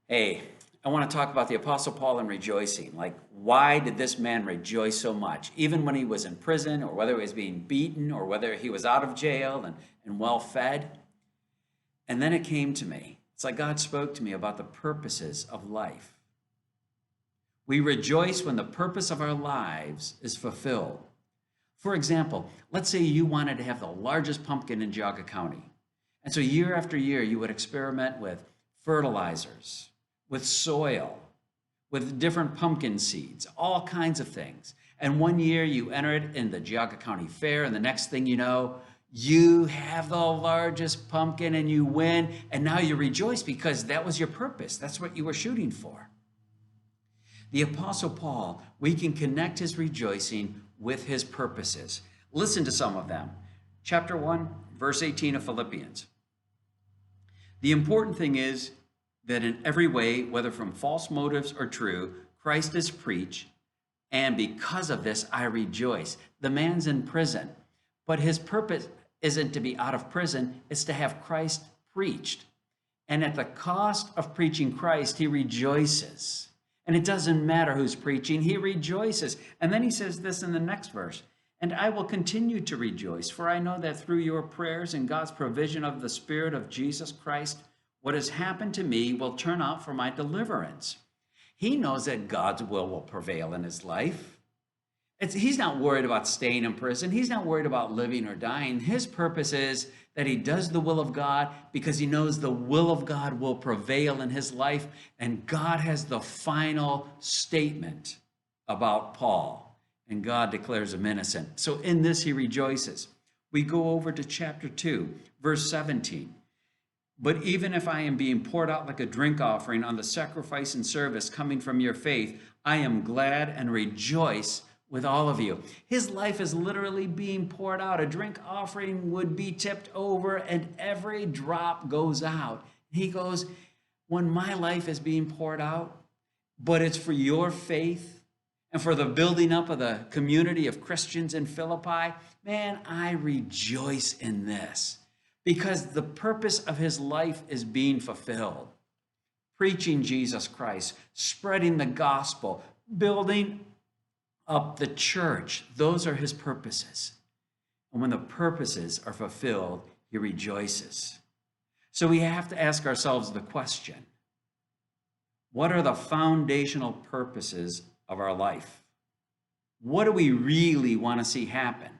Hey, I want to talk about the Apostle Paul and rejoicing. Like, why did this man rejoice so much? Even when he was in prison, or whether he was being beaten, or whether he was out of jail and well fed. And then it came to me. It's like God spoke to me about the purposes of life. We rejoice when the purpose of our lives is fulfilled. For example, let's say you wanted to have the largest pumpkin in Geauga County. And so year after year, you would experiment with fertilizers, with soil, with different pumpkin seeds, all kinds of things. And one year you enter it in the Geauga County Fair, and the next thing you know, you have the largest pumpkin and you win. And now you rejoice because that was your purpose. That's what you were shooting for. The Apostle Paul, we can connect his rejoicing with his purposes. Listen to some of them. Chapter 1, verse 18 of Philippians. The important thing is that in every way, whether from false motives or true, Christ is preached, and because of this, I rejoice. The man's in prison, but his purpose isn't to be out of prison, it's to have Christ preached. And at the cost of preaching Christ, he rejoices. And it doesn't matter who's preaching, he rejoices. And then he says this in the next verse, and I will continue to rejoice, for I know that through your prayers and God's provision of the Spirit of Jesus Christ, what has happened to me will turn out for my deliverance. He knows that God's will prevail in his life. He's not worried about staying in prison. He's not worried about living or dying. His purpose is that he does the will of God because he knows the will of God will prevail in his life. And God has the final statement about Paul. And God declares him innocent. So in this he rejoices. We go over to chapter 2, verse 17. But even if I am being poured out like a drink offering on the sacrifice and service coming from your faith, I am glad and rejoice with all of you. His life is literally being poured out. A drink offering would be tipped over and every drop goes out. He goes, when my life is being poured out, but it's for your faith and for the building up of the community of Christians in Philippi, man, I rejoice in this. Because the purpose of his life is being fulfilled. Preaching Jesus Christ, spreading the gospel, building up the church. Those are his purposes. And when the purposes are fulfilled, he rejoices. So we have to ask ourselves the question, what are the foundational purposes of our life? What do we really want to see happen?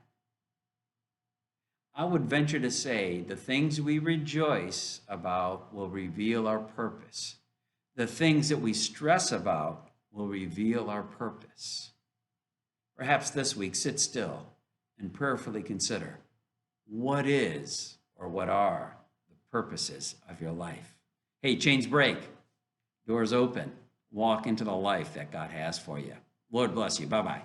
I would venture to say the things we rejoice about will reveal our purpose. The things that we stress about will reveal our purpose. Perhaps this week, sit still and prayerfully consider what is or what are the purposes of your life. Hey, chains break, doors open, walk into the life that God has for you. Lord bless you. Bye-bye.